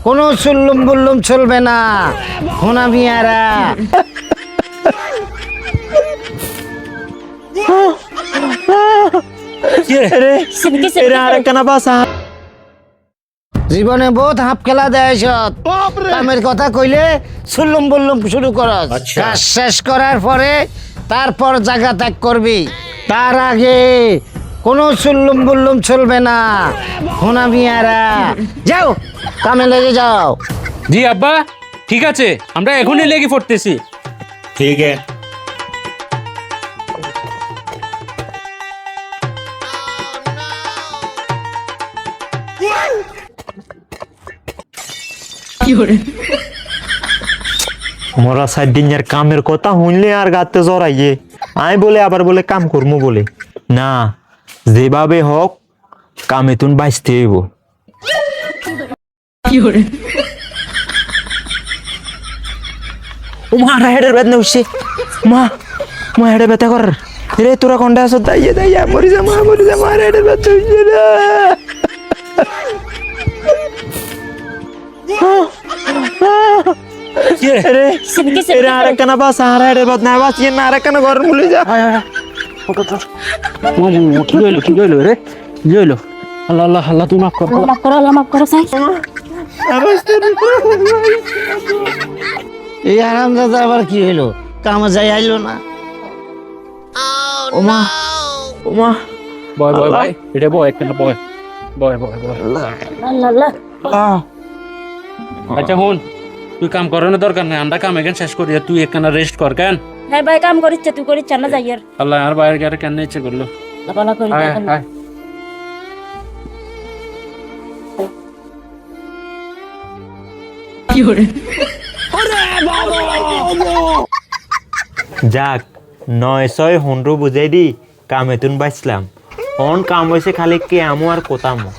কোনো চুল্লুম বুল্লুম চলবে না হোনা মিয়ারা। জীবনে বহুত হাফ খেলা দেয় কামের কথা কইলে চুল্লুম বুল্লুম শুরু করস। কাজ শেষ করার পরে তারপর জায়গা ত্যাগ করবি, তার আগে কোনো চুল্লুম বুল্লুম চলবে না হোনা মিয়ারা। যাও কামে লেগে যাও। জি আব্বা, ঠিক আছে, আমরা এখনই লেগে পড়তেছি। ठीक है। মোরা 7 দিন আর কামের কথা শুনলে আর গাতে জড়াইয়ে আই বলে আবার বলে কাম করমু বলে না, যেভাবে হোক কামে তুন বাঁচতে হইব। ও মা হেডের বেদনা উঠছে, মা মা হেডে ব্যথা কর রে, তোরা কন্ডা আছো দাইয়ে দাইয়া মরি যা মা হেডের ব্যথা উঠছে না। আরেকখানা বাস আর হেডের বদনা বাঁচিয়ে না, আরেকখানা ঘর মুলে যা। কি হইলো রে, কি হইলো? আল্লাহ আল্লাহ আল্লাহ, তুমি মাফ করো, মাফ করো সাই। এই আরামদাদা আবার কি হইলো? কামে যাই আইলো না। ওমা ওমা বয় বয় ভাই, এটা বয় একখানা বয় বয় বয় বয়। আল্লাহ আচ্ছা হুন, তুই কাম করানোর দরকার নাই, আমরা কাম এখানে শেষ করি, তুই একখানা রেস্ট কর কেন। হ্যাঁ ভাই কাম করিচ্ছে, তুই করিচ্ছ না যাই আর আল্লাহ আর বাইরে গেলে কেন ইচ্ছে করলো। ভালো করি আয়, আয়। যাক 900 হুন্ড্রু বুঝাই দি কামে তুন বাঁচলাম। অন কাম হয়েছে খালি কে আমো আর কোতামো।